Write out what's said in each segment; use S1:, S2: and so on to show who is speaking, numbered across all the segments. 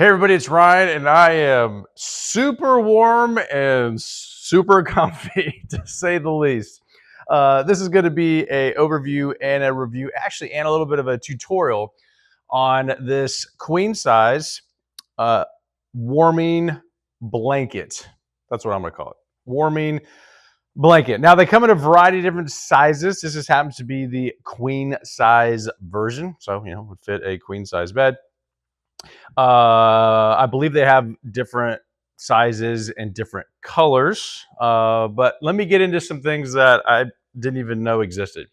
S1: Hey everybody, it's Ryan, and I am super warm and super comfy, to say the least. This is going to be a overview and a review, actually, and a little bit of a tutorial on this queen size uh, warming blanket. That's what I'm going to call it. Warming blanket. Now they come in a variety of different sizes. This just happens to be the queen size version, so would fit a queen size bed. I believe they have different sizes and different colors. But let me get into some things that I didn't even know existed.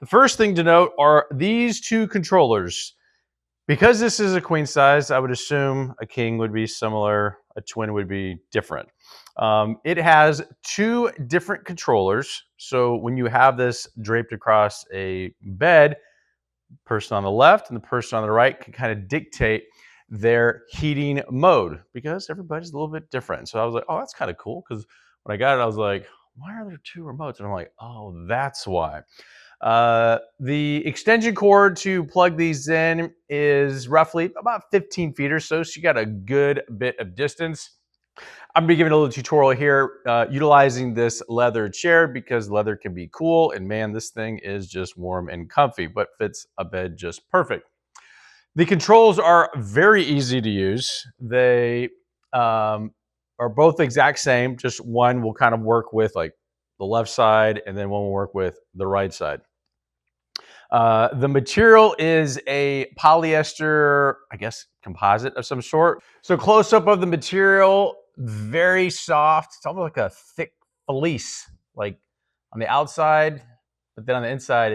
S1: The first thing to note are these two controllers. Because this is a queen size, I would assume a king would be similar, a twin would be different. It has two different controllers. So when you have this draped across a bed, person on the left and the person on the right can kind of dictate their heating mode because everybody's a little bit different. So I was like, oh, that's kind of cool. Because when I got it, I was like, why are there two remotes? And I'm like, oh, that's why. The extension cord to plug these in is roughly about 15 feet or so. So you got a good bit of distance. I'm gonna be giving a little tutorial here utilizing this leather chair because leather can be cool, and man, this thing is just warm and comfy, but fits a bed just perfect. The controls are very easy to use. They are both the exact same, just one will kind of work with like the left side, and then one will work with the right side. The material is a polyester, I guess, composite of some sort. So close up of the material, very soft. It's almost like a thick fleece, like on the outside, but then on the inside,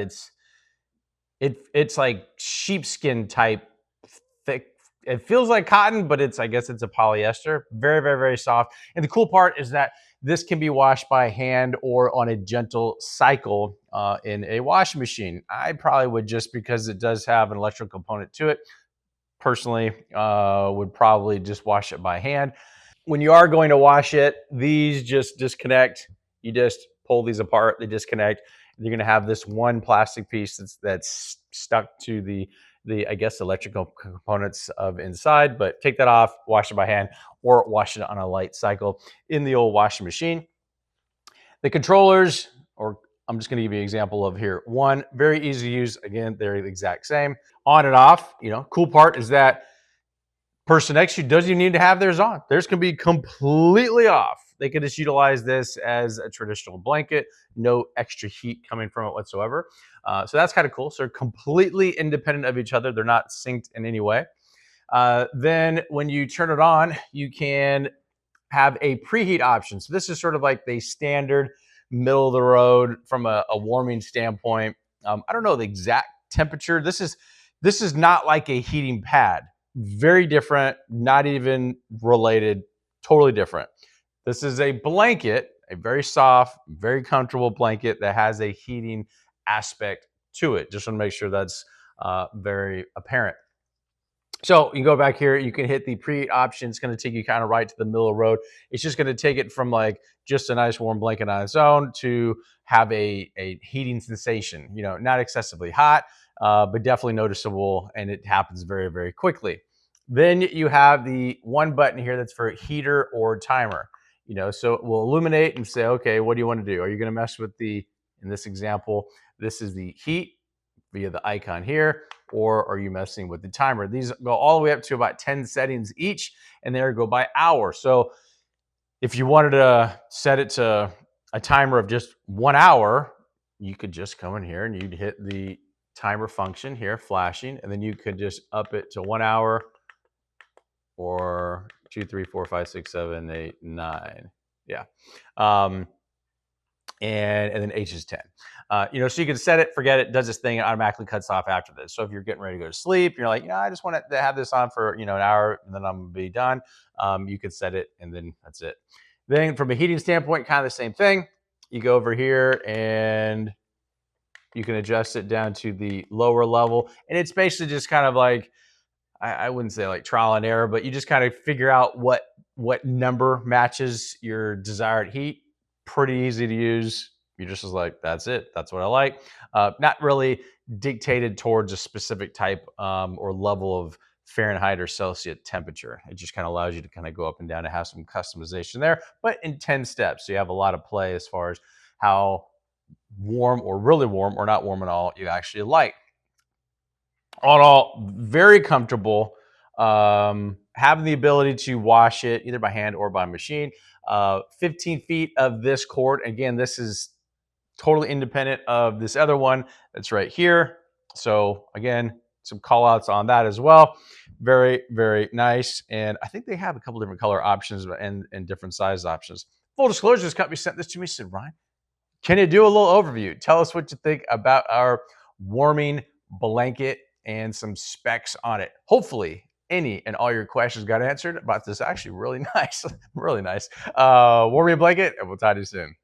S1: it's like sheepskin type thick. It feels like cotton, but I guess it's a polyester. Very, very, very soft. And the cool part is that this can be washed by hand or on a gentle cycle in a washing machine. I probably would, just because it does have an electrical component to it, personally would probably just wash it by hand. When you are going to wash it, these just disconnect. You just pull these apart, they disconnect. You're going to have this one plastic piece that's stuck to the I guess electrical components of inside, but take that off, wash it by hand, or wash it on a light cycle in the old washing machine. The controllers, or I'm just going to give you an example of here. One, very easy to use. Again, they're the exact same. On and off. Cool part is that person next to you doesn't even need to have theirs on. Theirs can be completely off. They can just utilize this as a traditional blanket, no extra heat coming from it whatsoever. So that's kind of cool. So they're completely independent of each other. They're not synced in any way. Then when you turn it on, you can have a preheat option. So this is sort of like the standard middle of the road from a warming standpoint. I don't know the exact temperature. This is not like a heating pad. Very different, not even related, totally different. This is a blanket, a very soft, very comfortable blanket that has a heating aspect to it. Just want to make sure that's very apparent. So you can go back here, you can hit the preheat option. It's going to take you kind of right to the middle of the road. It's just going to take it from like just a nice warm blanket on its own to have a heating sensation, not excessively hot, but definitely noticeable, and it happens very, very quickly. Then you have the one button here that's for heater or timer. So it will illuminate and say, okay, what do you want to do? Are you going to mess with in this example, this is the heat via the icon here, or are you messing with the timer? These go all the way up to about 10 settings each, and they go by hour. So if you wanted to set it to a timer of just 1 hour, you could just come in here and you'd hit the timer function here, flashing, and then you could just up it to 1 hour or 2, 3, 4, 5, 6, 7, 8, 9. Yeah. And then H is 10. So you can set it, forget it, does this thing, it automatically cuts off after this. So if you're getting ready to go to sleep, you're like, I just want to have this on for an hour, and then I'm gonna be done. You could set it, and then that's it. Then from a heating standpoint, kind of the same thing. You go over here and you can adjust it down to the lower level, and it's basically just kind of like, I wouldn't say like trial and error, but you just kind of figure out what number matches your desired heat. Pretty easy to use. You're just like, that's it. That's what I like. Not really dictated towards a specific type or level of Fahrenheit or Celsius temperature. It just kind of allows you to kind of go up and down and have some customization there, but in 10 steps. So you have a lot of play as far as how warm or really warm or not warm at all you actually like. All in all, very comfortable. Having the ability to wash it either by hand or by machine. 15 feet of this cord. Again, this is totally independent of this other one that's right here. So again, some call outs on that as well. Very, very nice. And I think they have a couple different color options and different size options. Full disclosure, this company sent this to me, said, Ryan, can you do a little overview? Tell us what you think about our warming blanket and some specs on it. Hopefully, any and all your questions got answered about this. Actually, really nice, really nice. Warming blanket, and we'll talk to you soon.